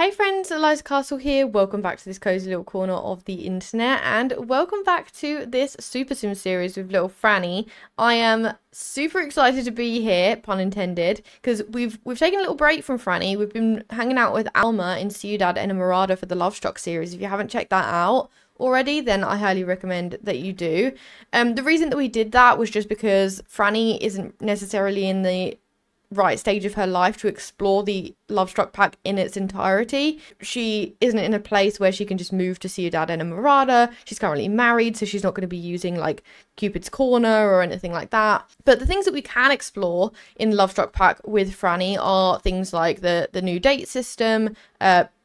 Hey friends, Eliza Castle here. Welcome back to this cozy little corner of the internet, and welcome back to this Super Sim series with little Franny. I am super excited to be here, pun intended, because we've taken a little break from Franny. We've been hanging out with Alma in Ciudad Enamorada for the Lovestruck series. If you haven't checked that out already, then I highly recommend that you do. The reason that we did that was just because Franny isn't necessarily in the right stage of her life to explore the Lovestruck pack in its entirety. She isn't in a place where she can just move to Ciudad Enamorada. She's currently married, so she's not going to be using like Cupid's Corner or anything like that. But the things that we can explore in Lovestruck pack with Franny are things like the new date system,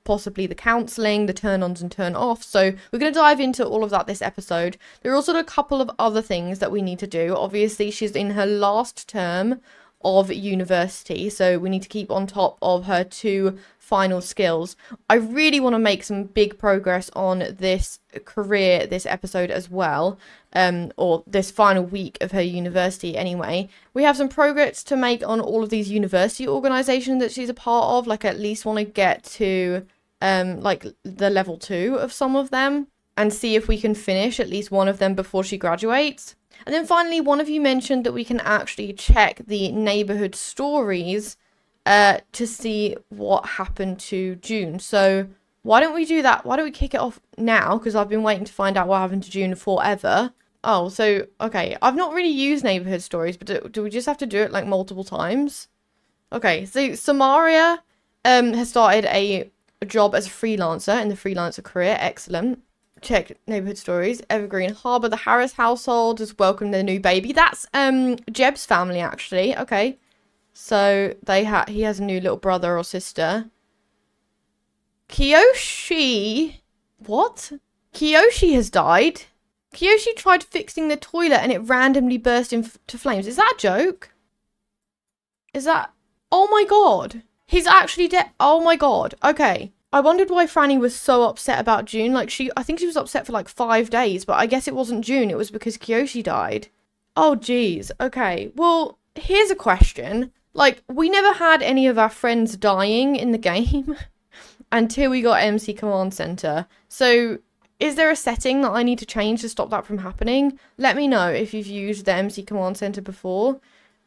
possibly the counselling, the turn-ons and turn-offs. So we're going to dive into all of that this episode. There are also a couple of other things that we need to do. Obviously, she's in her last term of university, so we need to keep on top of her two final skills. I really want to make some big progress on this career this episode as well, or this final week of her university anyway. We have some progress to make on all of these university organizations that she's a part of. Like, at least want to get to like the level 2 of some of them and see if we can finish at least one of them before she graduates. And then finally, one of you mentioned that we can actually check the neighborhood stories to see what happened to June. So why don't we do that? Why don't we kick it off now? Because I've been waiting to find out what happened to June forever. Oh, so, okay. I've not really used neighborhood stories, but do we just have to do it like multiple times? Okay, so Samaria has started a job as a freelancer in the freelancer career. Excellent. Check neighborhood stories. Evergreen Harbor, the Harris household has welcomed their new baby. That's Jeb's family, actually. Okay, so he has a new little brother or sister. Kiyoshi, what? Kiyoshi has died. Kiyoshi tried fixing the toilet and it randomly burst into flames. Is that a joke? Is that? Oh my god, he's actually dead. Oh my god. Okay. I wondered why Franny was so upset about June. Like, I think she was upset for like 5 days, but I guess it wasn't June. It was because Kiyoshi died. Oh, geez. Okay. Well, here's a question. Like, we never had any of our friends dying in the game until we got MC Command Center. So, is there a setting that I need to change to stop that from happening? Let me know if you've used the MC Command Center before.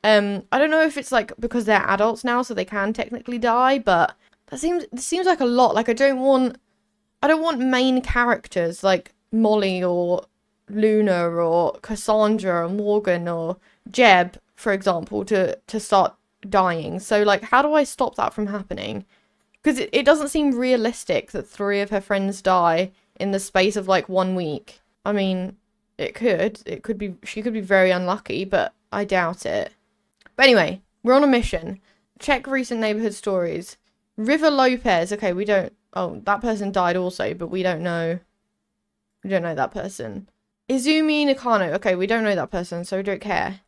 I don't know if it's like because they're adults now, so they can technically die, but this seems like a lot. Like, I don't want main characters like Molly or Luna or Cassandra or Morgan or Jeb, for example, to start dying. So, like, how do I stop that from happening? Because it doesn't seem realistic that 3 of her friends die in the space of like 1 week. I mean, it could be, she could be very unlucky, but I doubt it. But anyway, we're on a mission. Check recent neighborhood stories. River Lopez. Okay, we don't... Oh, that person died also, but we don't know. We don't know that person. Izumi Nakano. Okay, we don't know that person, so we don't care.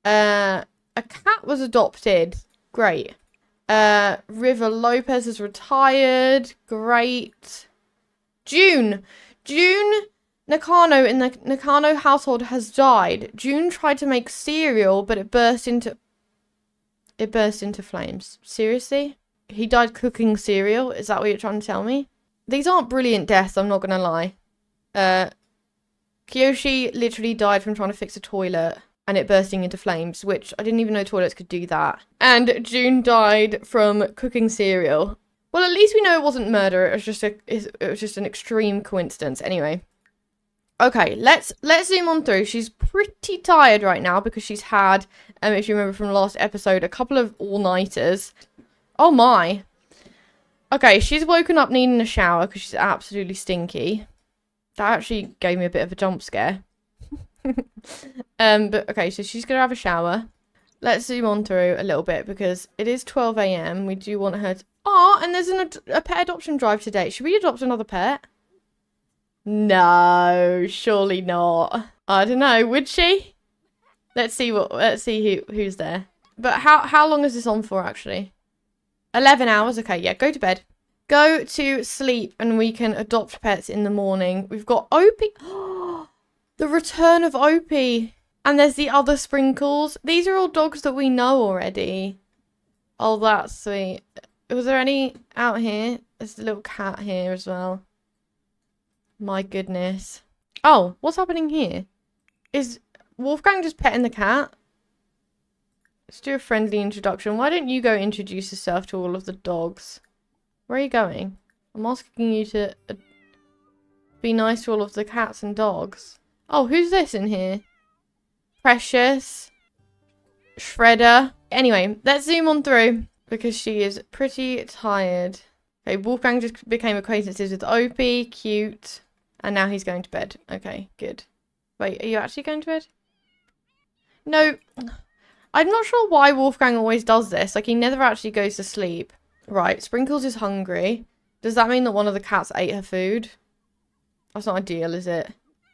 A cat was adopted. Great. River Lopez is retired. Great. June Nakano in the Nakano household has died. June tried to make cereal, but it burst into flames. Seriously? He died cooking cereal? Is that what you're trying to tell me? These aren't brilliant deaths, I'm not gonna lie. Kiyoshi literally died from trying to fix a toilet and it bursting into flames, which I didn't even know toilets could do that. And June died from cooking cereal. Well, at least we know it wasn't murder. It was just an extreme coincidence. Anyway. Okay, let's zoom on through. She's pretty tired right now because she's had, if you remember from the last episode, a couple of all-nighters. Oh my. Okay, she's woken up needing a shower because she's absolutely stinky. That actually gave me a bit of a jump scare. But okay, so she's gonna have a shower. Let's zoom on through a little bit because it is 12 AM. We do want her to... Oh, and there's a pet adoption drive today. Should we adopt another pet? No, surely not. I don't know, would she? Let's see who's there. But how long is this on for actually? 11 hours. Okay, yeah, go to bed. Go to sleep and we can adopt pets in the morning. We've got Opie. The return of Opie. And there's the other Sprinkles. These are all dogs that we know already. Oh, that's sweet. Was there any out here? There's a little cat here as well. My goodness. Oh, what's happening here? Is Wolfgang just petting the cat? Let's do a friendly introduction. Why don't you go introduce yourself to all of the dogs? Where are you going? I'm asking you to be nice to all of the cats and dogs. Oh, who's this in here? Precious. Shredder. Anyway, let's zoom on through because she is pretty tired. Okay, Wolfgang just became acquaintances with Opie. Cute. And now he's going to bed. Okay, good. Wait, are you actually going to bed? No. I'm not sure why Wolfgang always does this. Like, he never actually goes to sleep. Right, Sprinkles is hungry. Does that mean that one of the cats ate her food? That's not ideal, is it?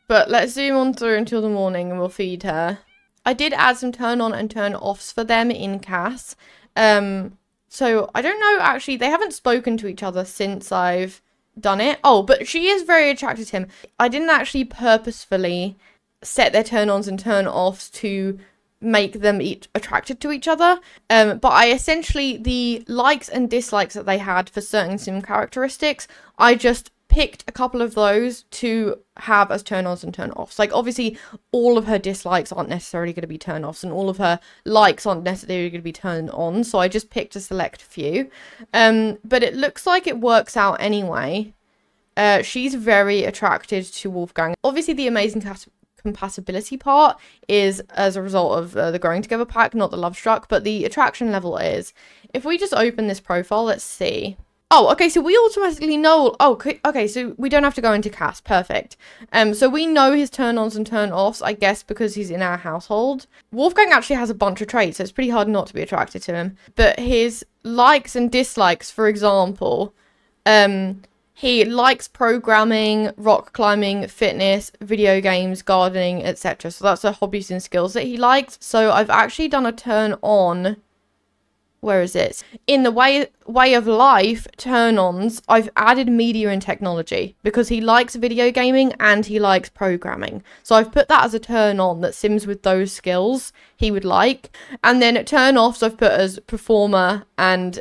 But let's zoom on through until the morning and we'll feed her. I did add some turn on and turn offs for them in CAS. So I don't know, actually, they haven't spoken to each other since I've done it. Oh, but she is very attracted to him. I didn't actually purposefully set their turn ons and turn offs to make them attracted to each other. But I essentially, the likes and dislikes that they had for certain sim characteristics, I just picked a couple of those to have as turn-ons and turn-offs. Like, obviously, all of her dislikes aren't necessarily going to be turn-offs, and all of her likes aren't necessarily going to be turn-ons, so I just picked a select few. But it looks like it works out anyway. She's very attracted to Wolfgang. Obviously, the amazing compatibility part is as a result of the Growing Together pack, not the Lovestruck, but the attraction level is. If we just open this profile, let's see. Oh, okay, so we automatically know... Oh, okay, so we don't have to go into CAS. Perfect. So we know his turn-ons and turn-offs, I guess, because he's in our household. Wolfgang actually has a bunch of traits, so it's pretty hard not to be attracted to him. But his likes and dislikes, for example, he likes programming, rock climbing, fitness, video games, gardening, etc. So that's the hobbies and skills that he likes. So I've actually done a turn-on... Where is it? In the way of life turn-ons, I've added media and technology because he likes video gaming and he likes programming. So I've put that as a turn-on that sims with those skills he would like. And then turn-offs I've put as performer and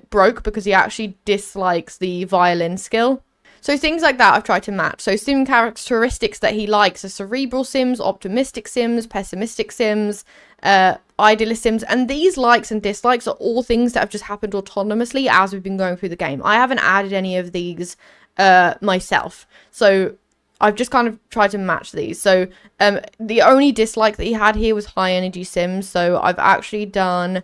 broke because he actually dislikes the violin skill. So things like that I've tried to match. So sim characteristics that he likes are cerebral sims, optimistic sims, pessimistic sims, idealist sims, and these likes and dislikes are all things that have just happened autonomously as we've been going through the game. I haven't added any of these myself. So I've just kind of tried to match these. So the only dislike that he had here was high energy sims. So I've actually done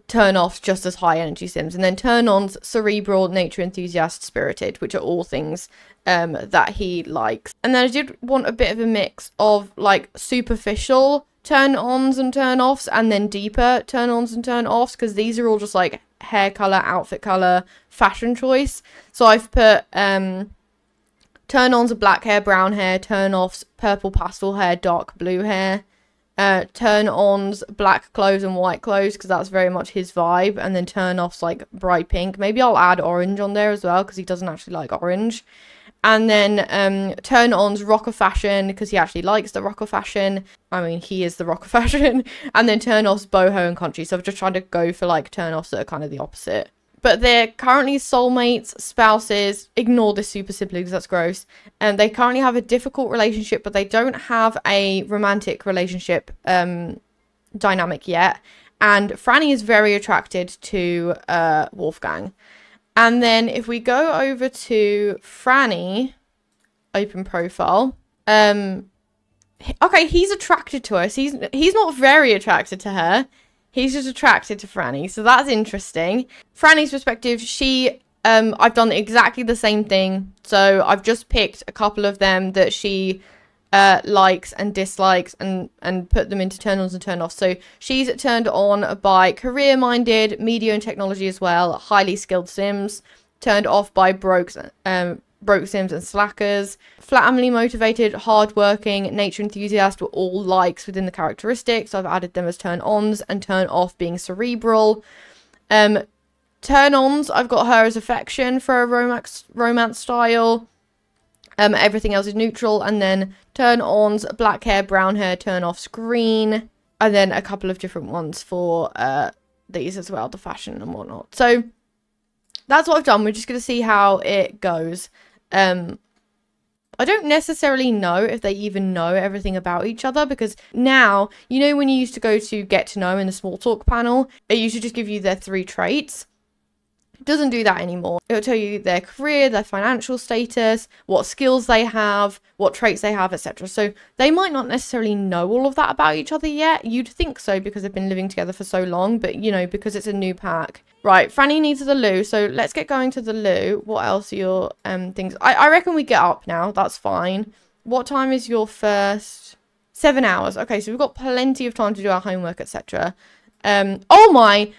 turn-offs just as high energy sims, and then turn-ons cerebral, nature enthusiast, spirited, which are all things that he likes. And then I did want a bit of a mix of like superficial turn-ons and turn-offs and then deeper turn-ons and turn-offs, because these are all just like hair color, outfit color, fashion choice. So I've put turn-ons are black hair, brown hair, turn-offs purple pastel hair, dark blue hair. Turn-ons black clothes and white clothes because that's very much his vibe, and then turn-offs like bright pink. Maybe I'll add orange on there as well because he doesn't actually like orange. And then turn-ons rocker fashion because he actually likes the rocker fashion. I mean, he is the rocker fashion. And then turn-offs boho and country. So I've just tried to go for like turn-offs that are kind of the opposite. But they're currently soulmates, spouses. Ignore this super simply because that's gross. And they currently have a difficult relationship, but they don't have a romantic relationship dynamic yet. And Franny is very attracted to Wolfgang. And then if we go over to Franny, open profile. Okay, he's attracted to us. He's not very attracted to her. He's just attracted to Franny, so that's interesting. Franny's perspective, I've done exactly the same thing. So I've just picked a couple of them that she likes and dislikes and put them into turn-ons and turn-offs. So she's turned on by career-minded, media and technology as well, highly skilled sims, turned off by broke sims and slackers, family motivated, hardworking, nature enthusiast were all likes within the characteristics. So I've added them as turn-ons, and turn-off being cerebral. Turn-ons, I've got her as affection for a romance style. Everything else is neutral. And then turn-ons, black hair, brown hair, turn-offs, green. And then a couple of different ones for these as well, the fashion and whatnot. So that's what I've done. We're just going to see how it goes. I don't necessarily know if they even know everything about each other, because now, you know, when you used to go to get to know in the small talk panel, it used to just give you their 3 traits. It doesn't do that anymore. It'll tell you their career, their financial status, what skills they have, what traits they have, etc. So they might not necessarily know all of that about each other yet. You'd think so because they've been living together for so long, but you know, because it's a new pack. Right, Franny needs the loo, so let's get going to the loo. What else are your things? I reckon we get up now. That's fine. What time is your first? 7 hours. Okay, so we've got plenty of time to do our homework, etc. Oh my...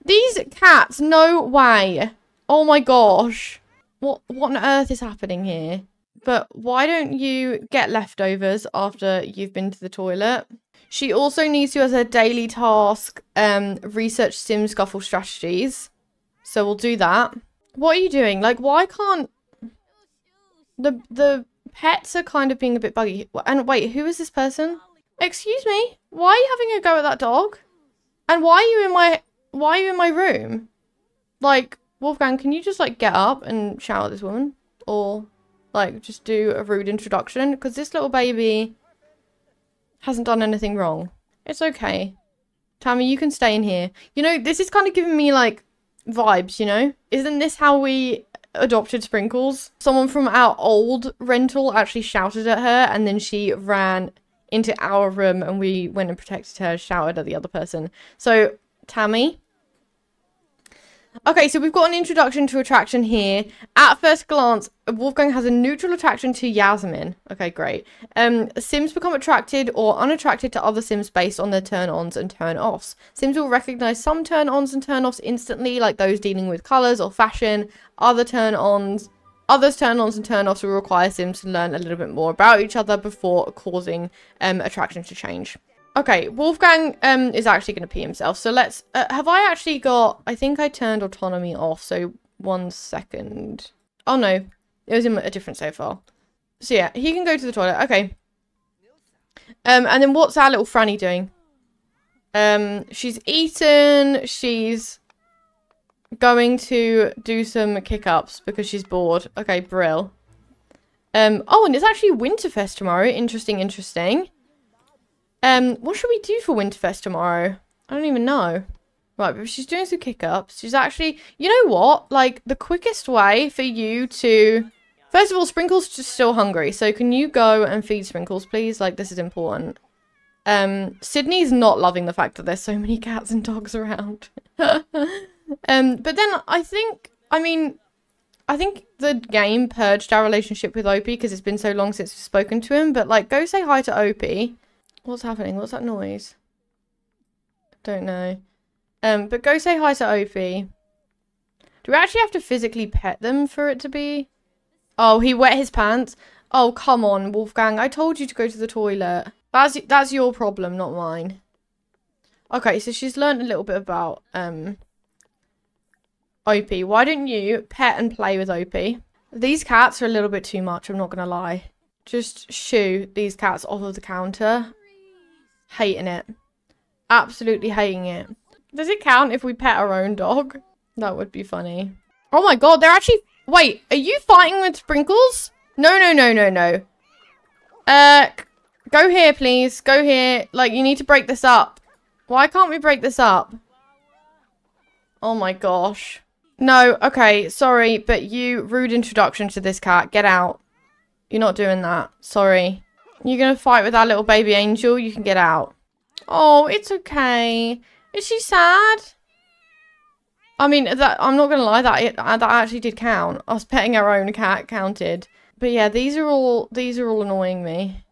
These cats, no way. Oh my gosh. What on earth is happening here? But why don't you get leftovers after you've been to the toilet? She also needs to, as her daily task, research sim scuffle strategies. So we'll do that. What are you doing? Like, why can't... The pets are kind of being a bit buggy. And wait, who is this person? Excuse me? Why are you having a go at that dog? And why are you in my... Why are you in my room? Like, Wolfgang, can you just, like, get up and shout at this woman? Or, like, just do a rude introduction? Because this little baby hasn't done anything wrong. It's okay. Tammy, you can stay in here. You know, this is kind of giving me, like, vibes, you know? Isn't this how we adopted Sprinkles? Someone from our old rental actually shouted at her, and then she ran into our room, and we went and protected her, shouted at the other person. So, Tammy... Okay, so we've got an introduction to attraction here. At first glance, Wolfgang has a neutral attraction to Yasmin. Okay, great. Sims become attracted or unattracted to other Sims based on their turn-ons and turn-offs. Sims will recognize some turn-ons and turn-offs instantly, like those dealing with colors or fashion. Others turn-ons and turn-offs will require Sims to learn a little bit more about each other before causing attraction to change. Okay, Wolfgang is actually going to pee himself. So let's... have I actually got... I think I turned autonomy off. So 1 second. Oh, no. It was in a different save file. So yeah, he can go to the toilet. Okay. And then what's our little Franny doing? She's eaten. She's going to do some kick-ups because she's bored. Okay, brill. Oh, and it's actually Winterfest tomorrow. Interesting, interesting. What should we do for Winterfest tomorrow? I don't even know. Right, but she's doing some kick-ups. She's actually... You know what? Like, the quickest way for you to... First of all, Sprinkles is still hungry. So can you go and feed Sprinkles, please? Like, this is important. Sydney's not loving the fact that there's so many cats and dogs around. But then I think... I mean... I think the game purged our relationship with Opie because it's been so long since we've spoken to him. But, like, go say hi to Opie. What's happening? What's that noise? Don't know. But go say hi to Opie. Do we actually have to physically pet them for it to be? Oh, he wet his pants. Oh, come on, Wolfgang. I told you to go to the toilet. That's your problem, not mine. Okay, so she's learned a little bit about Opie. Why don't you pet and play with Opie? These cats are a little bit too much, I'm not gonna lie. Just shoo these cats off of the counter. Hating it. Absolutely hating it. Does it count if we pet our own dog? That would be funny. Oh my god, they're actually... Wait, are you fighting with Sprinkles? No, no, no, no, no. Go here, please. Go here. Like, you need to break this up. Why can't we break this up? Oh my gosh. No, okay, sorry, but you... Rude introduction to this cat. Get out. You're not doing that. Sorry. You're gonna fight with our little baby angel? You can get out. Oh, it's okay. Is she sad? I mean, that I'm not gonna lie, that actually did count. Us petting our own cat counted. But yeah, these are all annoying me.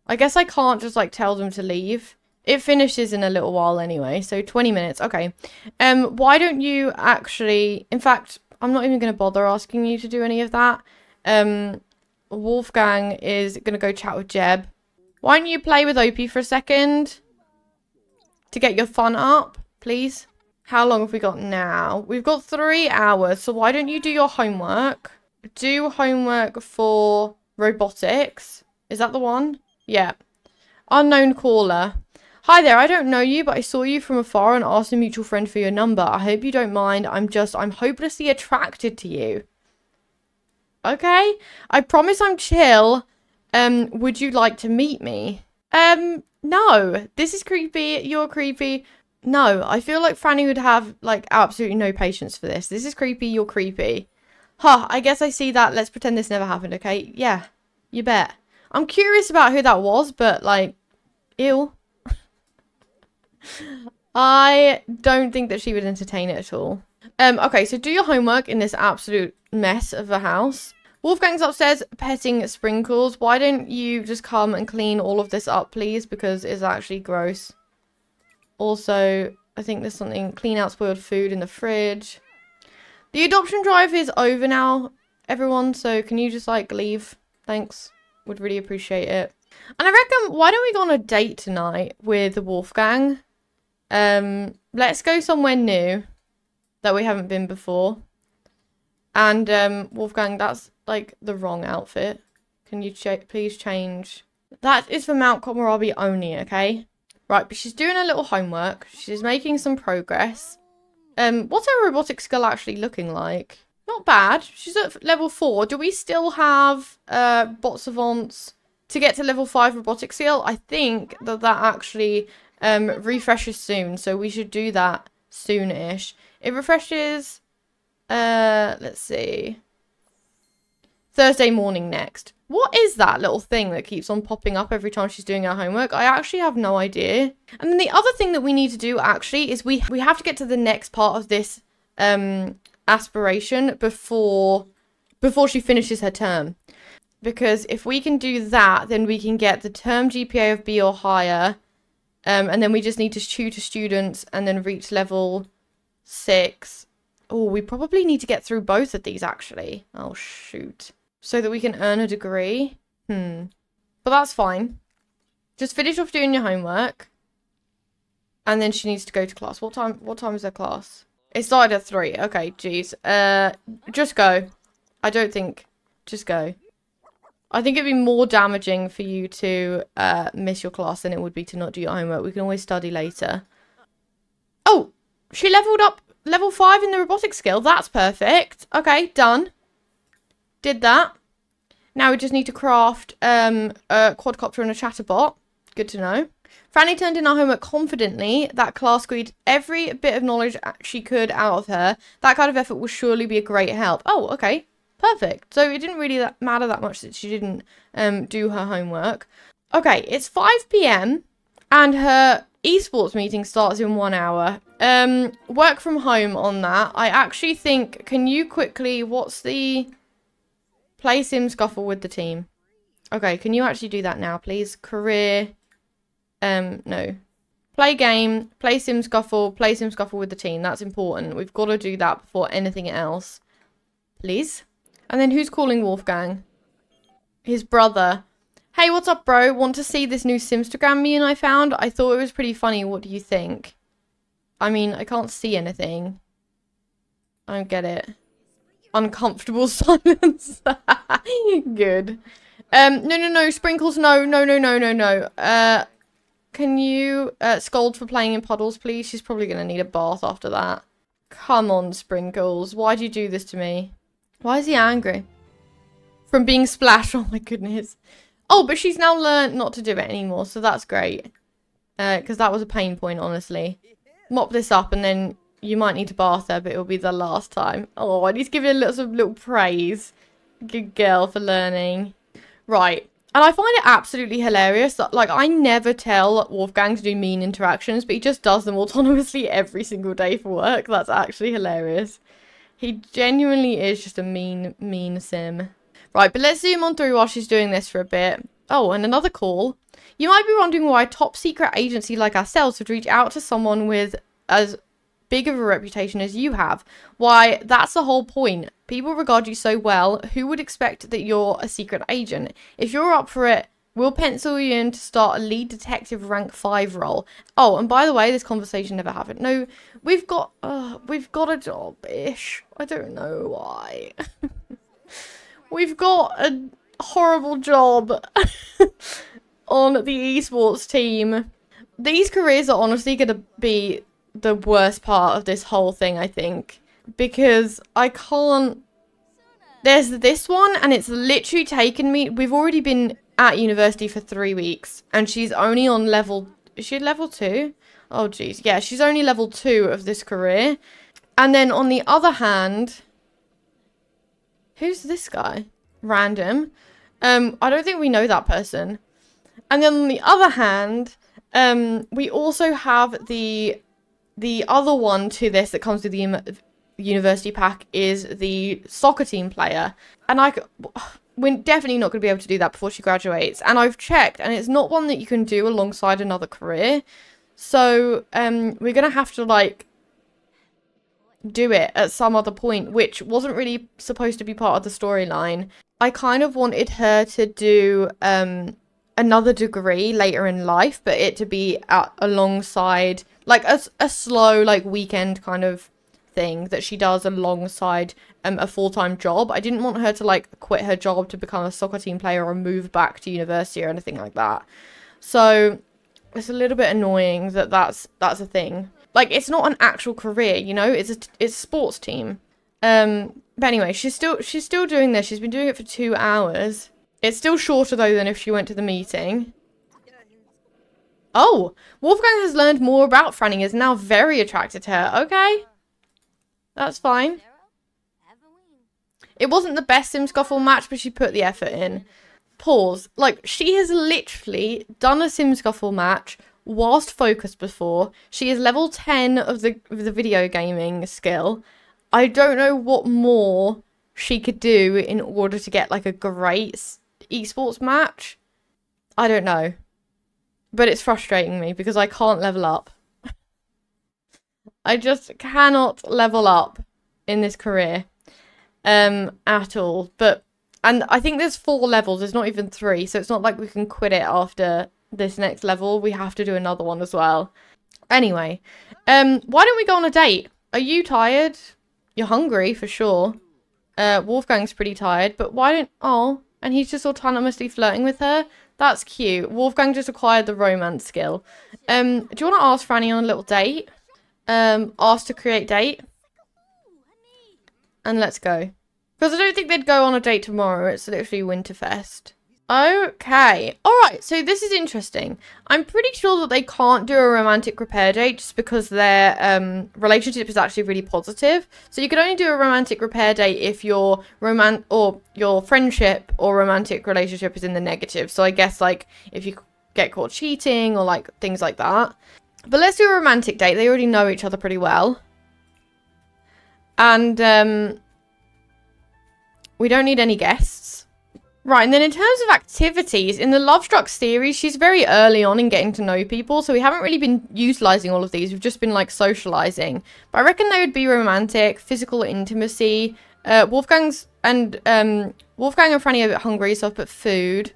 I guess I can't just like tell them to leave. It finishes in a little while anyway, so 20 minutes. Okay. Why don't you actually... In fact, I'm not even gonna bother asking you to do any of that. Wolfgang is going to go chat with Jeb. Why don't you play with Opie for a second? To get your fun up, please. How long have we got now? We've got 3 hours, so why don't you do your homework? Do homework for robotics. Is that the one? Yeah. Unknown caller. Hi there, I don't know you, but I saw you from afar and asked a mutual friend for your number. I hope you don't mind. I'm hopelessly attracted to you. Okay? I promise I'm chill. Would you like to meet me? No. This is creepy. You're creepy. No, I feel like Franny would have, like, absolutely no patience for this. This is creepy. You're creepy. Huh, I guess I see that. Let's pretend this never happened, okay? Yeah, you bet. I'm curious about who that was, but, like, ew. I don't think that she would entertain it at all. Okay, so do your homework in this absolute mess of a house. Wolfgang's upstairs petting Sprinkles. Why don't you just come and clean all of this up, please? Because it's actually gross. Also, I think there's something, clean out spoiled food in the fridge. The adoption drive is over now, everyone, so can you just, like, leave? Thanks. Would really appreciate it. And I reckon, why don't we go on a date tonight with Wolfgang? Let's go somewhere new that we haven't been before. And, Wolfgang, that's, like, the wrong outfit. Can you please change? That is for Mount Kohlrabi only, okay? Right, but she's doing her little homework. She's making some progress. What's her robotic skill actually looking like? Not bad. She's at level 4. Do we still have bot savants to get to level 5 robotic skill? I think that actually refreshes soon, so we should do that soon-ish. It refreshes, let's see, Thursday morning next. What is that little thing that keeps on popping up every time she's doing her homework? I actually have no idea. And then the other thing that we need to do actually is we have to get to the next part of this aspiration before she finishes her term. Because if we can do that, then we can get the term GPA of B or higher. And then we just need to tutor students and then reach level 6. Oh, we probably need to get through both of these actually. Oh, shoot. So that we can earn a degree. But that's fine. Just finish off doing your homework. And then she needs to go to class. What time is her class? It started at 3. Okay, geez. Just go. I don't think. Just go. I think it'd be more damaging for you to miss your class than it would be to not do your homework. We can always study later. Oh, she leveled up level 5 in the robotics skill. That's perfect. Okay, done. Did that. Now we just need to craft a quadcopter and a chatterbot. Good to know. Franny turned in our homework confidently. That class squeezed every bit of knowledge she could out of her. That kind of effort will surely be a great help. Oh, okay. Perfect. So it didn't really matter that much that she didn't do her homework. Okay, it's 5 PM and her esports meeting starts in 1 hour. Work from home on that. I actually think, can you quickly, what's the... Play sim scuffle with the team. Okay, can you actually do that now, please? Career. No. Play game, play sim scuffle with the team. That's important. We've got to do that before anything else. Please. And then who's calling Wolfgang? His brother. Hey, what's up, bro? Want to see this new Simstagram meme I found? I thought it was pretty funny. What do you think? I mean, I can't see anything. I don't get it. Uncomfortable silence. Good. No, Sprinkles, no. Can you scold for playing in puddles, please? She's probably going to need a bath after that. Come on, Sprinkles. Why'd you do this to me? Why is he angry? From being splashed. Oh my goodness. Oh, but she's now learned not to do it anymore, so that's great. Because that was a pain point, honestly. Mop this up and then you might need to bath her, but it'll be the last time. Oh, I need to give you a little praise. Good girl for learning. Right. And I find it absolutely hilarious that, like, I never tell Wolfgang to do mean interactions, but he just does them autonomously every single day for work. That's actually hilarious. He genuinely is just a mean sim. Right, but let's zoom on through while she's doing this for a bit. Oh, and another call. You might be wondering why a top secret agency like ourselves would reach out to someone with as big of a reputation as you have. Why, that's the whole point. People regard you so well, who would expect that you're a secret agent? If you're up for it, we'll pencil you in to start a lead detective rank 5 role. Oh, and by the way, this conversation never happened. No, we've got a job-ish. I don't know why. We've got a horrible job on the esports team. these careers are honestly going to be the worst part of this whole thing, I think. Because I can't... There's this one, and it's literally taken me... We've already been at university for 3 weeks, and she's only on level... Is she level 2? Oh, jeez. Yeah, she's only level 2 of this career. And then on the other hand... Who's this guy? Random. I don't think we know that person. And then on the other hand, we also have the other one to this that comes with the university pack is the soccer team player. And we're definitely not going to be able to do that before she graduates. And I've checked, and it's not one that you can do alongside another career. So we're going to have to, like, do it at some other point, which wasn't really supposed to be part of the storyline. I kind of wanted her to do another degree later in life, but it to be alongside, like, a slow, like, weekend kind of thing that she does alongside a full-time job. I didn't want her to, like, quit her job to become a soccer team player or move back to university or anything like that. So it's a little bit annoying that that's a thing. Like, it's not an actual career, you know? It's a sports team. But anyway, she's still doing this. She's been doing it for 2 hours. It's still shorter, though, than if she went to the meeting. Oh! Wolfgang has learned more about Franny, is now very attracted to her. Okay. That's fine. It wasn't the best Sim Scuffle match, but she put the effort in. Pause. Like, she has literally done a Sim Scuffle match whilst focused before. She is level 10 of the video gaming skill. I don't know what more she could do in order to get, like, a great esports match. I don't know. But it's frustrating me because I can't level up. I just cannot level up in this career at all. And I think there's 4 levels. There's not even 3. So it's not like we can quit it after this next level. We have to do another one as well. Anyway, why don't we go on a date? Are you tired? You're hungry for sure. Wolfgang's pretty tired, but why don't... Oh, and he's just autonomously flirting with her. That's cute. Wolfgang just acquired the romance skill. Do you want to ask Franny on a little date? Ask to create date. And let's go. Because I don't think they'd go on a date tomorrow. It's literally Winterfest. Okay. Alright, so this is interesting. I'm pretty sure that they can't do a romantic repair date just because their relationship is actually really positive. So you can only do a romantic repair date if your friendship or romantic relationship is in the negative. So I guess, like, if you get caught cheating or, like, things like that. But let's do a romantic date. They already know each other pretty well. And we don't need any guests. Right, and then in terms of activities, in the Lovestruck series, she's very early on in getting to know people, so we haven't really been utilising all of these. We've just been, like, socialising. But I reckon they would be romantic, physical intimacy. Wolfgang and Franny are a bit hungry, so I've put food.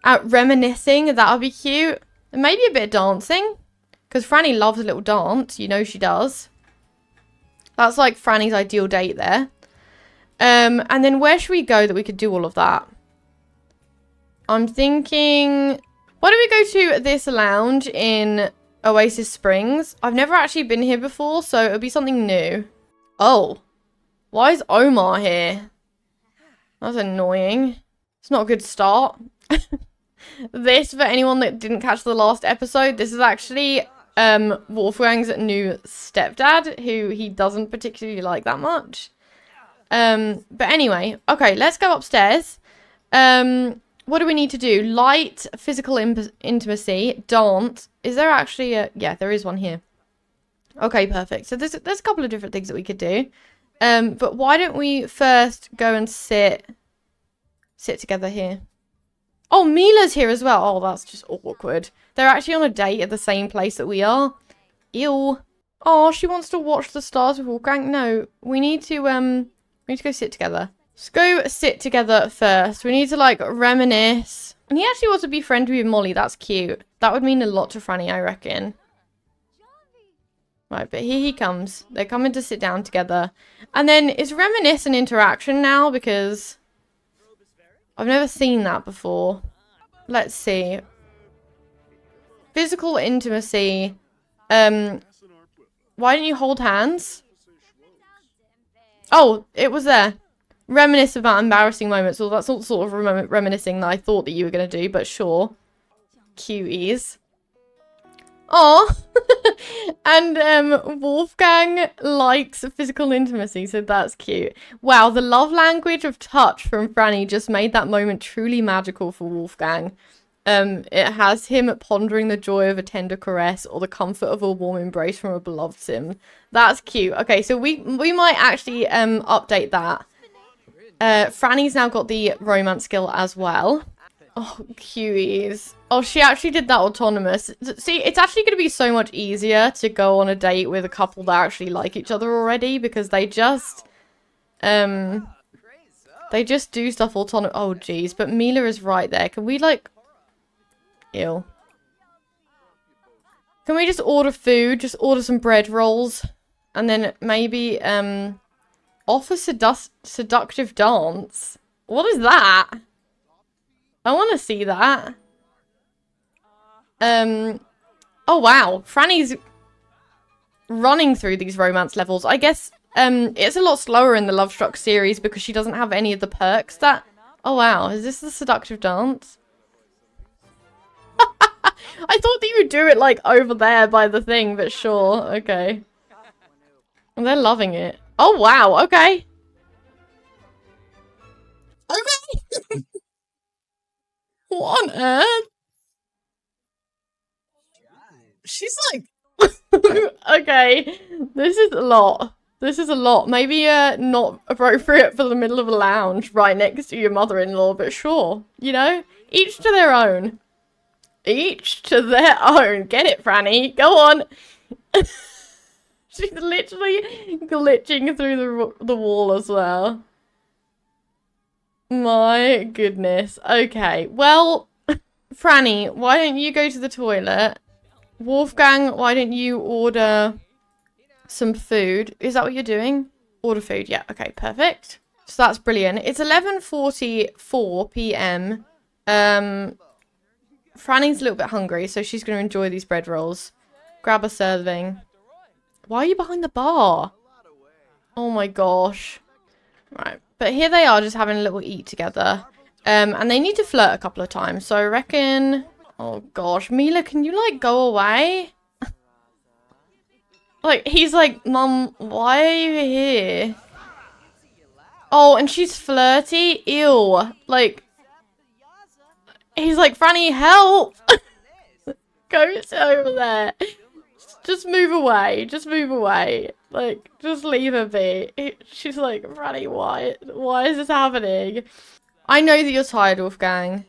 Reminiscing, that would be cute. And maybe a bit of dancing, because Franny loves a little dance. You know she does. That's, like, Franny's ideal date there. And then where should we go that we could do all of that? I'm thinking, why don't we go to this lounge in Oasis Springs? I've never actually been here before, so it'll be something new. Oh, why is Omar here? That's annoying. It's not a good start. This, for anyone that didn't catch the last episode, this is actually Wolfgang's new stepdad, who he doesn't particularly like that much. But anyway, okay, let's go upstairs. What do we need to do? Light, physical intimacy, dance. Is there actually a... Yeah, there is one here. Okay, perfect. So there's a couple of different things that we could do. But why don't we first go and sit together here? Oh, Mila's here as well. Oh, that's just awkward. They're actually on a date at the same place that we are. Ew. Oh, she wants to watch the stars with Wolfgang. No, we need to go sit together. Let's go sit together first. We need to, like, reminisce. And he actually wants to be friendly with Molly. That's cute. That would mean a lot to Franny, I reckon. Right, but here he comes. They're coming to sit down together. And then, is reminisce an interaction now? Because I've never seen that before. Let's see. Physical intimacy. Why didn't you hold hands? Oh, it was there. Reminisce about embarrassing moments. Well, that's not sort of reminiscing that I thought that you were going to do, but sure. Cuties. Oh, and Wolfgang likes physical intimacy, so that's cute. Wow, the love language of touch from Franny just made that moment truly magical for Wolfgang. It has him pondering the joy of a tender caress or the comfort of a warm embrace from a beloved sim. That's cute. Okay, so we might actually update that. Franny's now got the romance skill as well. Oh, cuties. Oh, she actually did that autonomous. See, it's actually going to be so much easier to go on a date with a couple that actually like each other already because they just do stuff autonomous. Oh, jeez. But Mila is right there. Can we, like... Ew. Can we just order food? Just order some bread rolls? And then maybe, offer seductive dance? What is that? I want to see that. Oh wow, Franny's running through these romance levels. I guess it's a lot slower in the Lovestruck series because she doesn't have any of the perks that... Oh wow, is this the seductive dance? I thought that you would do it like over there by the thing, but sure, okay. And they're loving it. Oh wow, okay. Okay. What on earth? She's like... Okay, this is a lot. This is a lot. Maybe not appropriate for the middle of a lounge right next to your mother-in-law, but sure. You know? Each to their own. Each to their own. Get it, Franny. Go on. She's literally glitching through the wall as well. My goodness. Okay, well, Franny, why don't you go to the toilet? Wolfgang, why don't you order some food? Is that what you're doing? Order food, yeah. Okay, perfect. So that's brilliant. It's 11:44 p.m. Franny's a little bit hungry, so she's going to enjoy these bread rolls. Grab a serving. Why are you behind the bar? Oh my gosh. Right. But here they are just having a little eat together. And they need to flirt a couple of times. So I reckon... Oh gosh. Mila, can you like go away? Like, he's like, Mum, why are you here? Oh, and she's flirty? Ew. Like... He's like, Franny, help! Go over there. Just move away. Just move away. Like, just leave her be. She's like, Franny, why? Why is this happening? I know that you're tired, Wolfgang.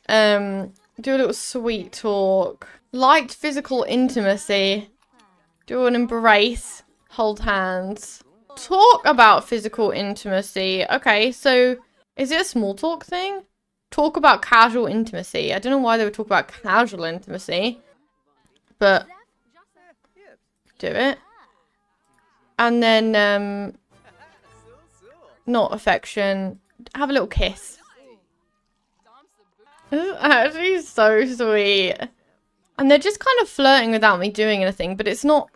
Do a little sweet talk. Liked physical intimacy. Do an embrace. Hold hands. Talk about physical intimacy. Okay, so is it a small talk thing? Talk about casual intimacy. I don't know why they would talk about casual intimacy. But do it. And then not affection. Have a little kiss. This is actually so sweet. And they're just kind of flirting without me doing anything, but it's not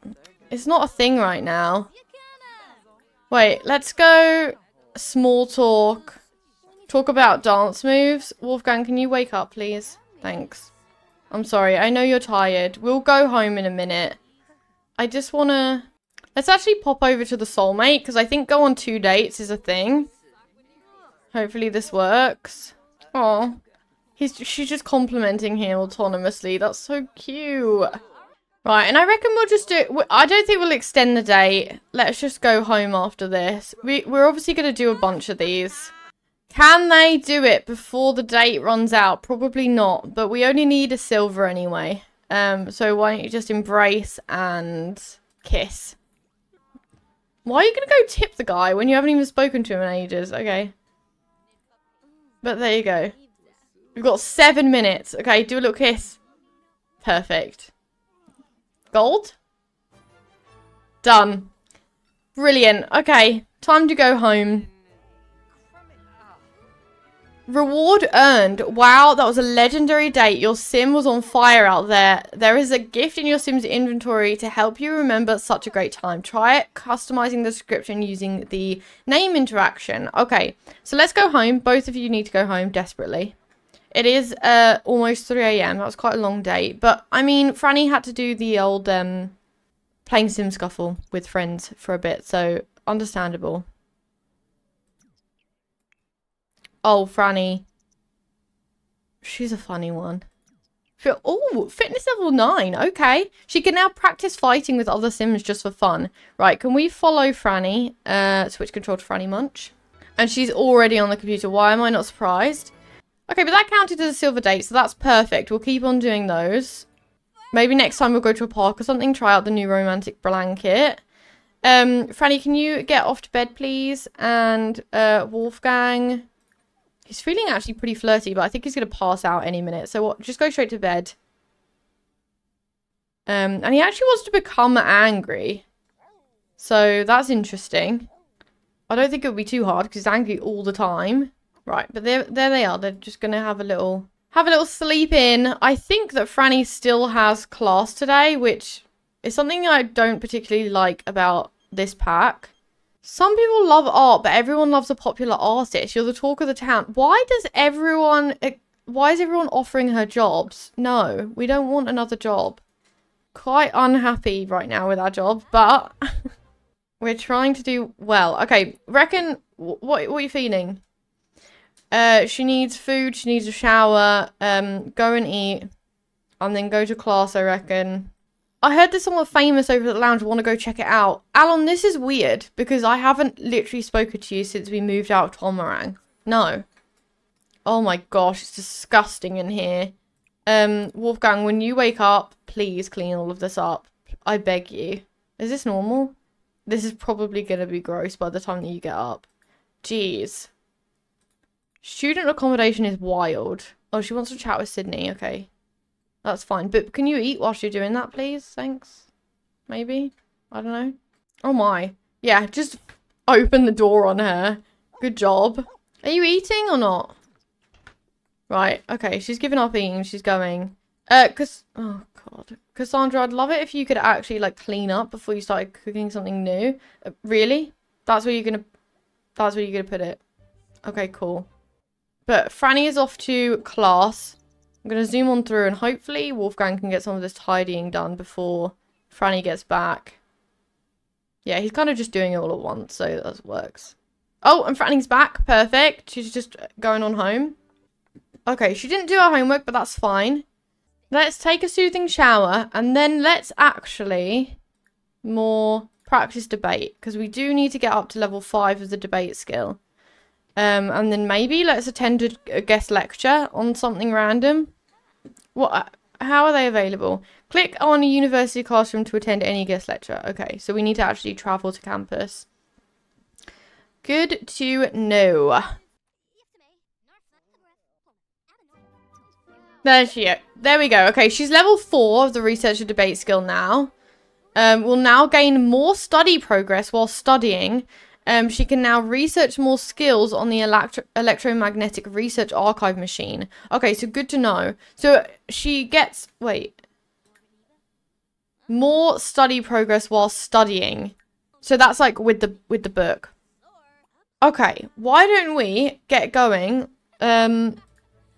a thing right now. Wait, let's go small talk. Talk about dance moves. Wolfgang, can you wake up, please? Thanks. I'm sorry, I know you're tired. We'll go home in a minute. I just wanna... Let's actually pop over to the soulmate, because I think go on 2 dates is a thing. Hopefully this works. Oh, she's just complimenting him autonomously. That's so cute. Right, and I reckon we'll just do... I don't think we'll extend the date. Let's just go home after this. We're obviously going to do a bunch of these. Can they do it before the date runs out? Probably not, but we only need a silver anyway. So why don't you just embrace and kiss? Why are you going to go tip the guy when you haven't even spoken to him in ages? Okay. But there you go. We've got 7 minutes. Okay, do a little kiss. Perfect. Gold? Done. Brilliant. Okay, time to go home. Reward earned. Wow, that was a legendary date. Your sim was on fire out there. There is a gift in your sim's inventory to help you remember such a great time. Try it customizing the description using the name interaction. Okay, so let's go home. Both of you need to go home desperately. It is almost 3 a.m. That was quite a long date. But, I mean, Franny had to do the old playing sim scuffle with friends for a bit. So, understandable. Oh, Franny. She's a funny one. Oh, fitness level 9. Okay. She can now practice fighting with other sims just for fun. Right, can we follow Franny? Switch control to Franny Munch. And she's already on the computer. Why am I not surprised? Okay, but that counted as a silver date, so that's perfect. We'll keep on doing those. Maybe next time we'll go to a park or something. Try out the new romantic blanket. Franny, can you get off to bed, please? And Wolfgang... He's feeling actually pretty flirty, but I think he's going to pass out any minute. So what? Just go straight to bed. And he actually wants to become angry. So that's interesting. I don't think it would be too hard because he's angry all the time. Right, but there they are. They're just going to have a little sleep in. I think that Franny still has class today, which is something I don't particularly like about this pack. Some people love art, but everyone loves a popular artist. You're the talk of the town. Why is everyone offering her jobs? No, we don't want another job. Quite unhappy right now with our job, but we're trying to do well. Okay, reckon, what are you feeling? She needs food, she needs a shower, go and eat, and then go to class, I reckon. I heard there's someone famous over at the lounge. Want to go check it out. Alan, this is weird because I haven't literally spoken to you since we moved out of Tomarang. No. Oh my gosh, it's disgusting in here. Wolfgang, when you wake up, please clean all of this up. I beg you. Is this normal? This is probably going to be gross by the time that you get up. Jeez. Student accommodation is wild. Oh, she wants to chat with Sydney. Okay. That's fine. But can you eat whilst you're doing that, please? Thanks. Maybe? I don't know. Oh my. Yeah, just open the door on her. Good job. Are you eating or not? Right. Okay, she's given up eating. She's going. Oh, God. Cassandra, I'd love it if you could actually, like, clean up before you started cooking something new. Really? That's where you're gonna put it. Okay, cool. But Franny is off to class. I'm going to zoom on through and hopefully Wolfgang can get some of this tidying done before Franny gets back. Yeah, he's kind of just doing it all at once, so that works. Oh, and Franny's back. Perfect. She's just going on home. Okay, she didn't do her homework, but that's fine. Let's take a soothing shower and then let's actually more practice debate because we do need to get up to level 5 of the debate skill. And then maybe let's attend a guest lecture on something random. What? How are they available? Click on a university classroom to attend any guest lecture. Okay, so we need to actually travel to campus. Good to know. There we go. Okay, she's level 4 of the research and debate skill now. Will now gain more study progress while studying. She can now research more skills on the electromagnetic research archive machine. Okay, so good to know. So she gets, wait. More study progress while studying. So that's like with the book. Okay, why don't we get going?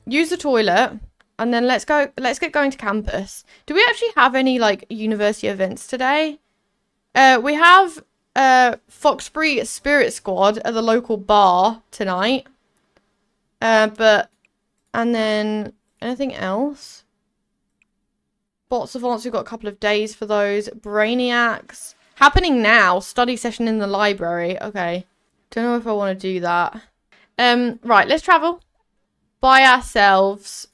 Use the toilet and then let's get going to campus. Do we actually have any like university events today? We have Foxbury Spirit Squad at the local bar tonight. And then anything else? Bots Savants, we've got a couple of days for those. Brainiacs. Happening now. Study session in the library. Okay. Don't know if I want to do that. Right, let's travel. By ourselves.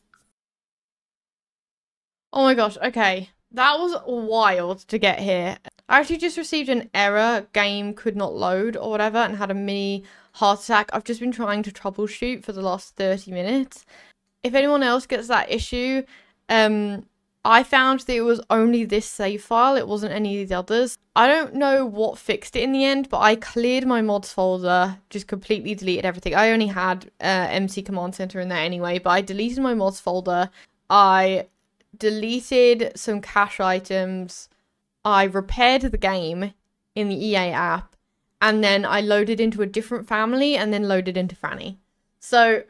Oh my gosh, okay. That was wild to get here. I actually just received an error, game could not load or whatever, and had a mini heart attack. I've just been trying to troubleshoot for the last 30 minutes. If anyone else gets that issue, I I found that it was only this save file. It wasn't any of the others. I don't know what fixed it in the end, but I cleared my mods folder, just completely deleted everything. I only had MC Command Center in there anyway, but I deleted my mods folder. I deleted some cache items. I repaired the game in the EA app, and then I loaded into a different family and then loaded into Franny. So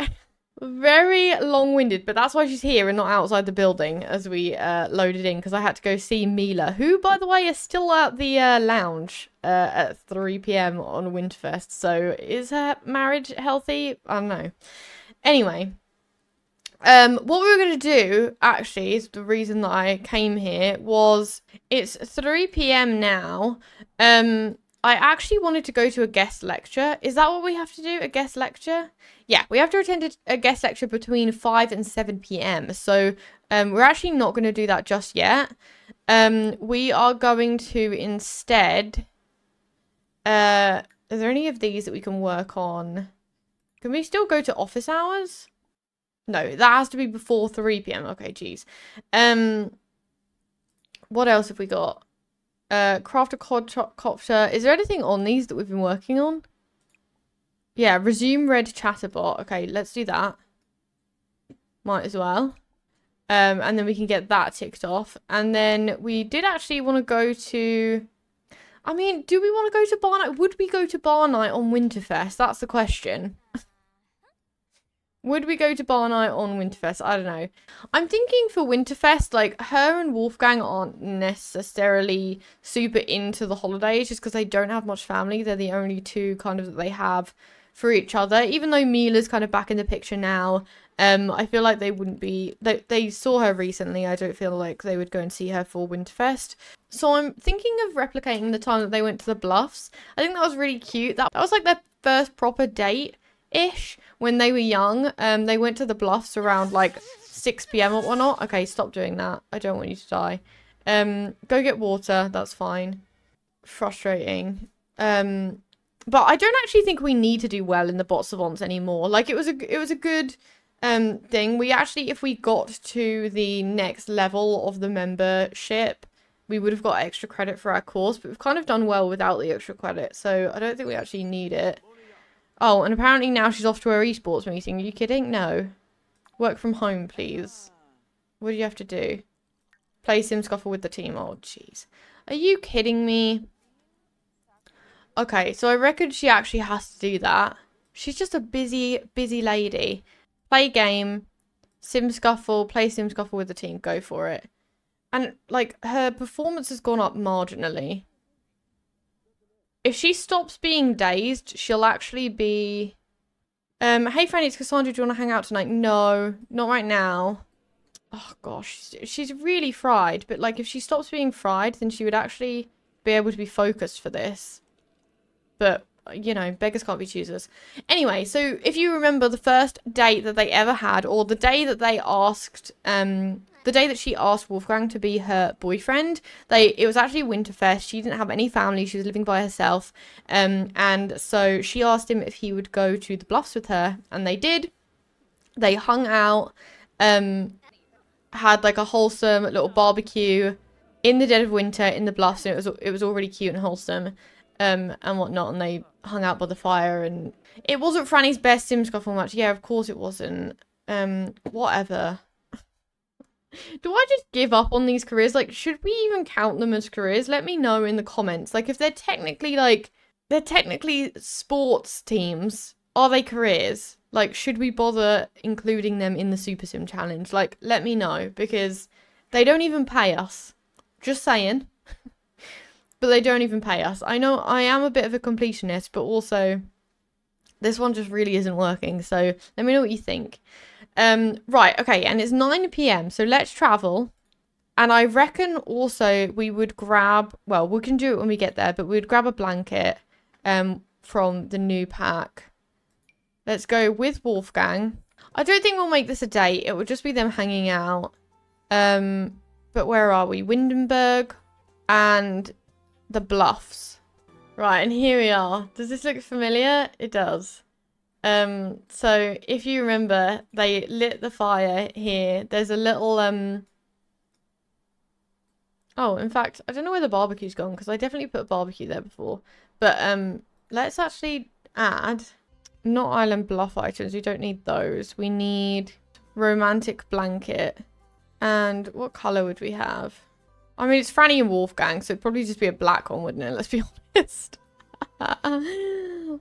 very long-winded, but that's why she's here and not outside the building as we loaded in, because I had to go see Mila, who, by the way, is still at the lounge at 3 p.m. on Winterfest. So is her marriage healthy? I don't know. Anyway, what we were going to do, actually, is the reason that I came here, was it's 3 p.m. now. I actually wanted to go to a guest lecture. Is that what we have to do? A guest lecture? Yeah, we have to attend a guest lecture between 5 and 7 p.m. So we're actually not going to do that just yet. We are going to instead... are there any of these that we can work on? Can we still go to office hours? No, that has to be before 3 p.m. Okay, geez. What else have we got? Craft a quadcopter. Is there anything on these that we've been working on? Yeah, resume red chatterbot. Okay, let's do that. Might as well. And then we can get that ticked off. And then we did actually want to go to... I mean, do we want to go to bar night? Would we go to bar night on Winterfest? That's the question. Would we go to bar night on Winterfest? I don't know. I'm thinking for Winterfest, like, her and Wolfgang aren't necessarily super into the holidays just because they don't have much family. They're the only two kind of that they have for each other. Even though Mila's kind of back in the picture now, I feel like they wouldn't be... They saw her recently. I don't feel like they would go and see her for Winterfest. So I'm thinking of replicating the time that they went to the Bluffs. I think that was really cute. That was like their first proper date-ish. When they were young, they went to the Bluffs around like 6 p.m. or whatnot. Okay, stop doing that. I don't want you to die. Go get water. That's fine. Frustrating. But I don't actually think we need to do well in the bot savants anymore. Like, it was a good thing. We actually, if we got to the next level of the membership, we would have got extra credit for our course. But we've kind of done well without the extra credit, so I don't think we actually need it. Oh, and apparently now she's off to her esports meeting. Are you kidding? No. Work from home, please. What do you have to do? Play Sim Scuffle with the team. Oh, jeez. Are you kidding me? Okay, so I reckon she actually has to do that. She's just a busy lady. Play game. Sim Scuffle. Play Sim Scuffle with the team. Go for it. And, like, her performance has gone up marginally. If she stops being dazed, she'll actually be... hey, Franny, it's Cassandra. Do you want to hang out tonight? No, not right now. Oh, gosh. She's really fried. But, like, if she stops being fried, then she would actually be able to be focused for this. But, you know, beggars can't be choosers. Anyway, so if you remember the first date that they ever had, or the day that they asked... the day that she asked Wolfgang to be her boyfriend, it was actually Winterfest. She didn't have any family. She was living by herself. And so she asked him if he would go to the Bluffs with her. And they did. They hung out. Had like a wholesome little barbecue in the dead of winter in the Bluffs. And it was all really cute and wholesome. And whatnot. And they hung out by the fire. And it wasn't Franny's best Sim Scuffle match. Yeah, of course it wasn't. Whatever. Do I just give up on these careers? Like, should we even count them as careers? Let me know in the comments. Like, if they're technically, sports teams, are they careers? Like, should we bother including them in the Super Sim Challenge? Like, let me know, because they don't even pay us. Just saying. But they don't even pay us. I know I am a bit of a completionist, but also this one just really isn't working. So let me know what you think. Right, okay, and it's 9 p.m, so let's travel. And I reckon also we would grab, well, we can do it when we get there, but we'd grab a blanket from the new pack. Let's go with Wolfgang. I don't think we'll make this a date. It would just be them hanging out. But where are we? Windenburg and the Bluffs. Right, and here we are. Does this look familiar? It does. So if you remember, they lit the fire here. There's a little Oh, in fact, I don't know where the barbecue's gone because I definitely put a barbecue there before. But let's actually add not island bluff items. We don't need those. We need romantic blanket. And what color would we have? I mean, it's Franny and Wolfgang, so it'd probably just be a black one, wouldn't it? Let's be honest.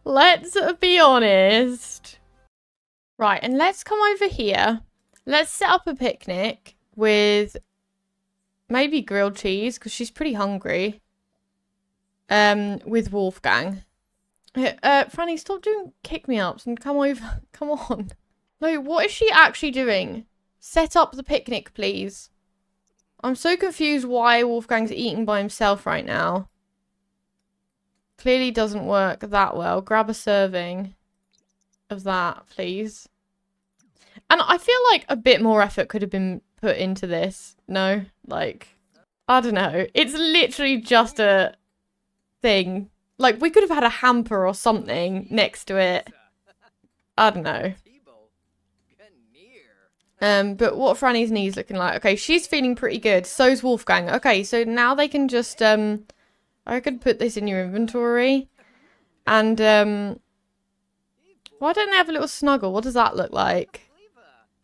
Let's be honest. Right, and let's come over here. Let's set up a picnic with maybe grilled cheese, because she's pretty hungry. With Wolfgang. Franny, stop doing kick-me-ups and come over. Come on. No, what is she actually doing? Set up the picnic, please. I'm so confused why Wolfgang's eating by himself right now. Clearly doesn't work that well. Grab a serving of that, please. And I feel like a bit more effort could have been put into this. No? Like, I don't know. It's literally just a thing. Like, we could have had a hamper or something next to it. I don't know. But what Franny's knees looking like? Okay, she's feeling pretty good. So's Wolfgang. Okay, so now they can just, I could put this in your inventory. And, why don't they have a little snuggle? What does that look like?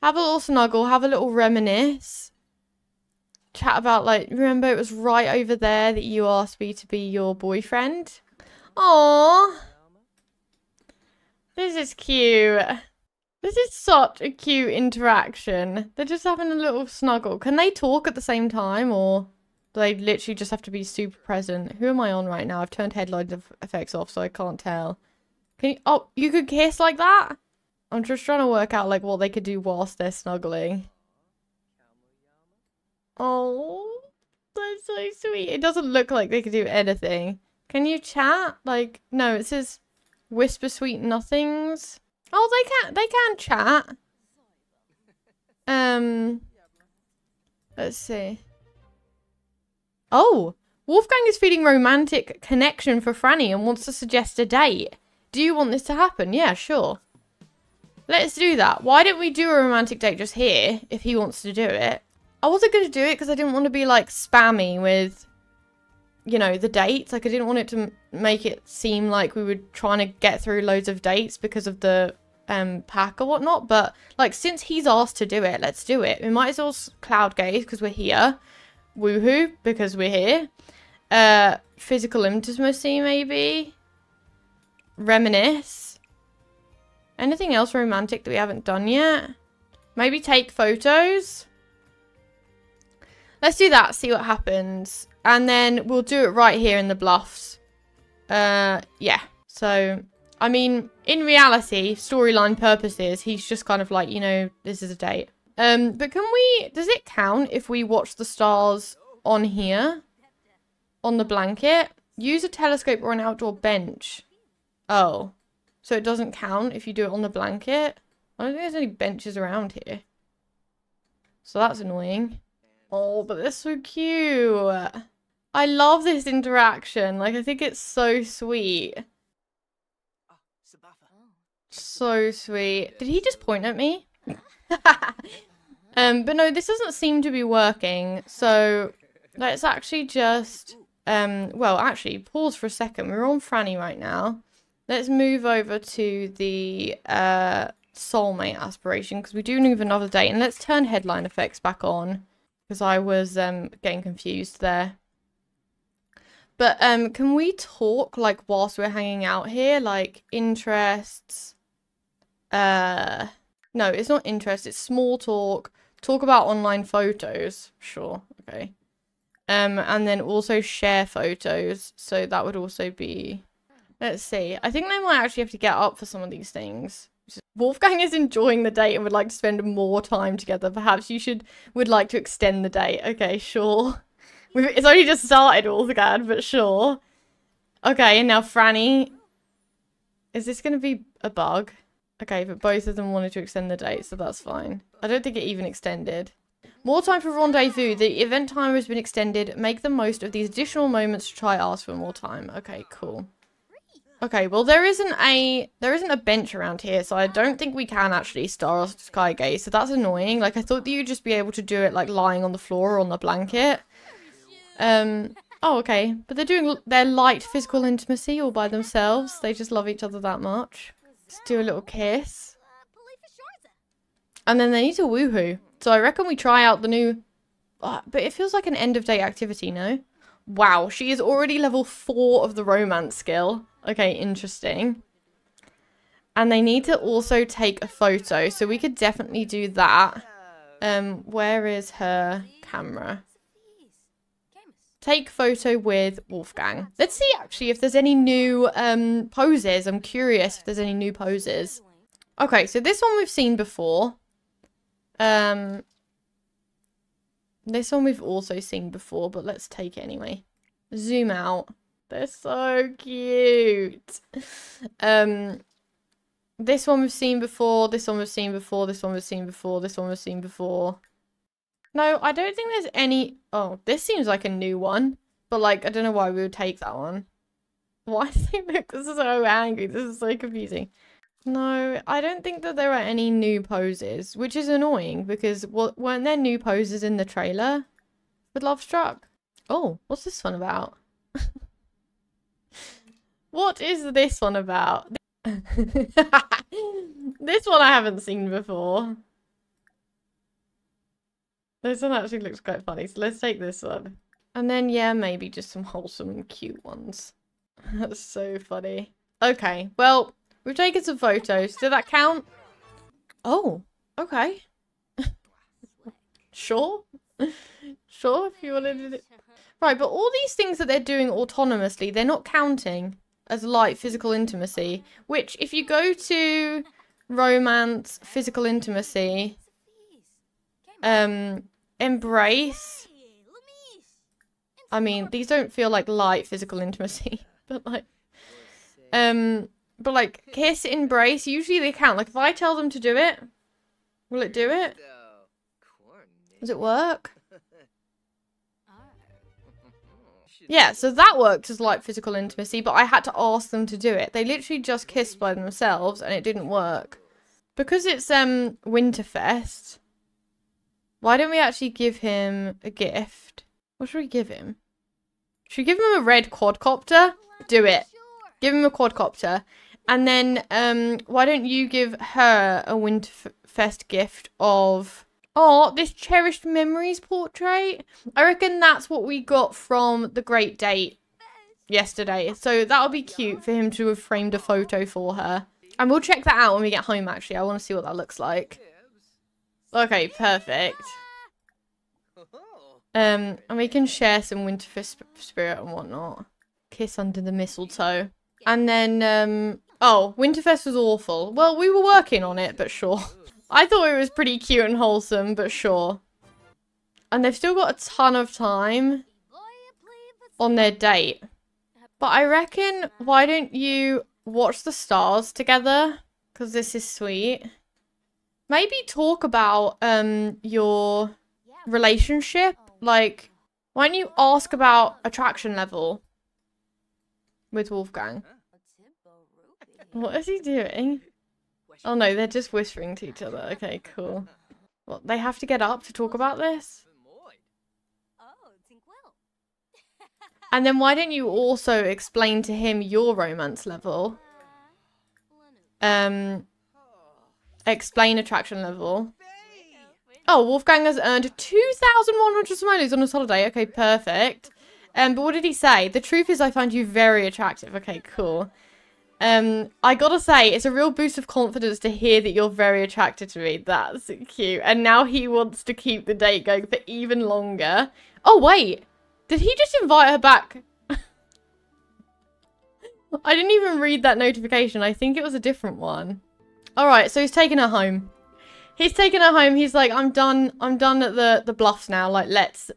Have a little snuggle, have a little reminisce. Chat about, like, remember it was right over there that you asked me to be your boyfriend? Aww. This is cute. This is such a cute interaction. They're just having a little snuggle. Can they talk at the same time, or do they literally just have to be super present? Who am I on right now? I've turned headlight effects off, so I can't tell. Can you... Oh, you could kiss like that? I'm just trying to work out, like, what they could do whilst they're snuggling. Oh, that's so sweet. It doesn't look like they could do anything. Can you chat? Like, no, it says whisper sweet nothings. Oh, they can chat. Let's see. Oh, Wolfgang is feeling romantic connection for Franny and wants to suggest a date. Do you want this to happen? Yeah, sure. Let's do that. Why don't we do a romantic date just here if he wants to do it? I wasn't going to do it because I didn't want to be like spammy with, you know, the dates. Like I didn't want it to make it seem like we were trying to get through loads of dates because of the pack or whatnot. But like since he's asked to do it, let's do it. We might as well cloud gaze because we're here. Woohoo, because we're here. Physical intimacy maybe. Reminisce. Anything else romantic that we haven't done yet? Maybe take photos. Let's do that, see what happens. And then we'll do it right here in the bluffs. Yeah. So, I mean, in reality, storyline purposes, he's just kind of like, you know, this is a date. But can we, does it count if we watch the stars on here? On the blanket? Use a telescope or an outdoor bench. Oh. So it doesn't count if you do it on the blanket? I don't think there's any benches around here. So that's annoying. Oh, but they're so cute. I love this interaction. Like, I think it's so sweet. So sweet. Did he just point at me? But no, this doesn't seem to be working. So let's actually just, well, actually, pause for a second. We're on Franny right now. Let's move over to the soulmate aspiration because we do need another date. And let's turn headline effects back on because I was getting confused there. But can we talk like whilst we're hanging out here? Like interests. No, it's not interest. It's small talk. Talk about online photos. Sure. Okay. And then also share photos. So that would also be... Let's see. I think they might actually have to get up for some of these things. Wolfgang is enjoying the date and would like to spend more time together. Perhaps you would like to extend the date. Okay, sure. It's only just started, Wolfgang, but sure. Okay, and now Franny. Is this going to be a bug? Okay, but both of them wanted to extend the date, so that's fine. I don't think it even extended. More time for rendezvous. The event timer has been extended. Make the most of these additional moments to try ask for more time. Okay, cool. Okay, well there isn't a bench around here, so I don't think we can actually sky gaze, so that's annoying. Like I thought that you'd just be able to do it like lying on the floor or on the blanket. Oh, okay. But they're doing their light physical intimacy all by themselves. They just love each other that much. Let's do a little kiss. And then they need to woohoo. So I reckon we try out the new... but it feels like an end of day activity, no? Wow, she is already level 4 of the romance skill. Okay, interesting. And they need to also take a photo. So we could definitely do that. Where is her camera? Take photo with Wolfgang. Let's see actually if there's any new poses. I'm curious if there's any new poses. Okay, so this one we've seen before. This one we've also seen before, but let's take it anyway. Zoom out. They're so cute. This one we've seen before, this one we've seen before, this one we've seen before, this one we've seen before. No, I don't think there's any... Oh, this seems like a new one. But, like, I don't know why we would take that one. Why do they look so angry? This is so confusing. No, I don't think that there are any new poses, which is annoying because weren't there new poses in the trailer with Lovestruck? Oh, what's this one about? What is this one about? This one I haven't seen before. This one actually looks quite funny, so let's take this one. And then, yeah, maybe just some wholesome, cute ones. That's so funny. Okay, well, we've taken some photos. Did that count? Oh, okay. Sure. Sure, if you wanted to do it. Right, but all these things that they're doing autonomously, they're not counting as light physical intimacy. Which, if you go to romance, physical intimacy, embrace. I mean, these don't feel like light physical intimacy, but like kiss, embrace, usually they count. Like if I tell them to do it, will it do it? Does it work? Yeah, so that worked as light physical intimacy, but I had to ask them to do it. They literally just kissed by themselves and it didn't work. Because it's Winterfest, why don't we actually give him a gift? What should we give him? Should we give him a red quadcopter? Do it. Give him a quadcopter. And then, why don't you give her a Winterfest gift of... Oh, this cherished memories portrait? I reckon that's what we got from the great date yesterday. So that'll be cute for him to have framed a photo for her. And we'll check that out when we get home, actually. I want to see what that looks like. Okay, perfect. And we can share some Winterfest spirit and whatnot. Kiss under the mistletoe. And then, oh, Winterfest was awful. Well, we were working on it, but sure. I thought it was pretty cute and wholesome, but sure. And they've still got a ton of time on their date. But I reckon, why don't you watch the stars together? Because this is sweet. Maybe talk about your relationship. Like, why don't you ask about attraction level with Wolfgang? What is he doing? Oh no, they're just whispering to each other. Okay, cool. Well, they have to get up to talk about this? And then why don't you also explain to him your romance level? Explain attraction level. Oh, Wolfgang has earned 2,100 smileys on his holiday. Okay, perfect. But what did he say? The truth is I find you very attractive. Okay, cool. I gotta say, it's a real boost of confidence to hear that you're very attracted to me. That's cute. And now he wants to keep the date going for even longer. Oh, wait. Did he just invite her back? I didn't even read that notification. I think it was a different one. Alright, so he's taking her home. He's taking her home. He's like, I'm done at the bluffs now. Like, let's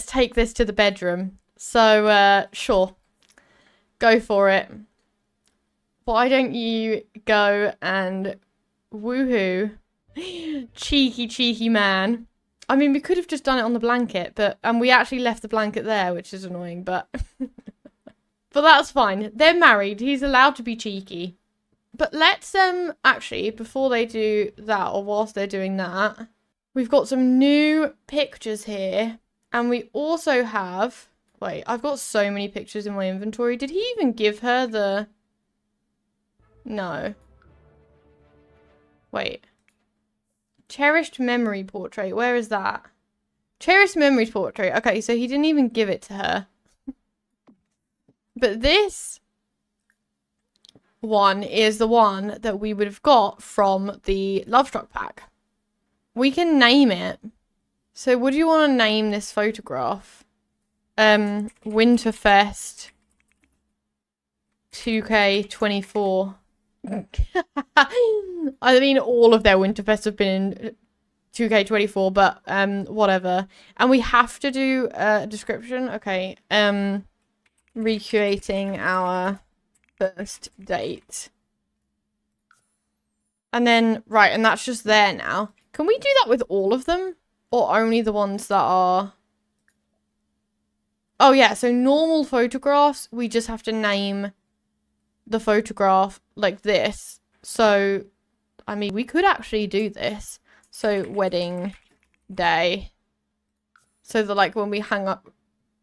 take this to the bedroom. So, sure. Go for it. Why don't you go and woohoo? Cheeky, cheeky man. I mean, we could have just done it on the blanket, but and we actually left the blanket there, which is annoying, but but that's fine. They're married. He's allowed to be cheeky. But let's actually, before they do that, or whilst they're doing that, we've got some new pictures here And we also have... Wait, I've got so many pictures in my inventory. Did he even give her the... No. Wait. Cherished memory portrait. Where is that? Cherished memory portrait. Okay, so he didn't even give it to her. But this one is the one that we would have got from the Lovestruck pack. We can name it. So would you want to name this photograph? Winterfest 2K24. I mean, all of their Winterfests have been in 2K24, but whatever. And we have to do a description. Okay. Recreating our first date. And then, right, and that's just there now. Can we do that with all of them? Or only the ones that are... Oh, yeah, so normal photographs, we just have to name the photograph like this. So, I mean, we could actually do this. So, wedding day. So that, like, when we hang up,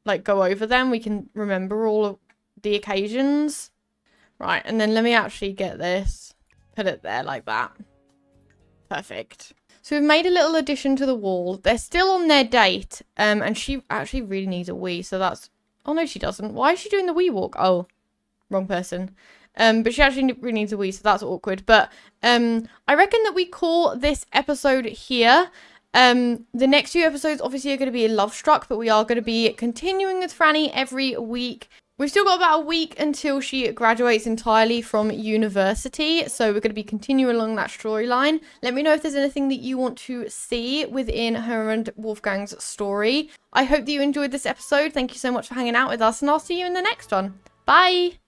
like, go over them, we can remember all of the occasions. Right, and then let me actually get this. Put it there like that. Perfect. So we've made a little addition to the wall. They're still on their date. And she actually really needs a wee, so that's... Oh, no, she doesn't. Why is she doing the wee walk? Oh, wrong person. But she actually really needs a wee, so that's awkward. But I reckon that we call this episode here. The next few episodes obviously are going to be Lovestruck, but we are going to be continuing with Franny every week. We've still got about a week until she graduates entirely from university, so we're going to be continuing along that storyline. Let me know if there's anything that you want to see within her and Wolfgang's story. I hope that you enjoyed this episode. Thank you so much for hanging out with us, and I'll see you in the next one. Bye!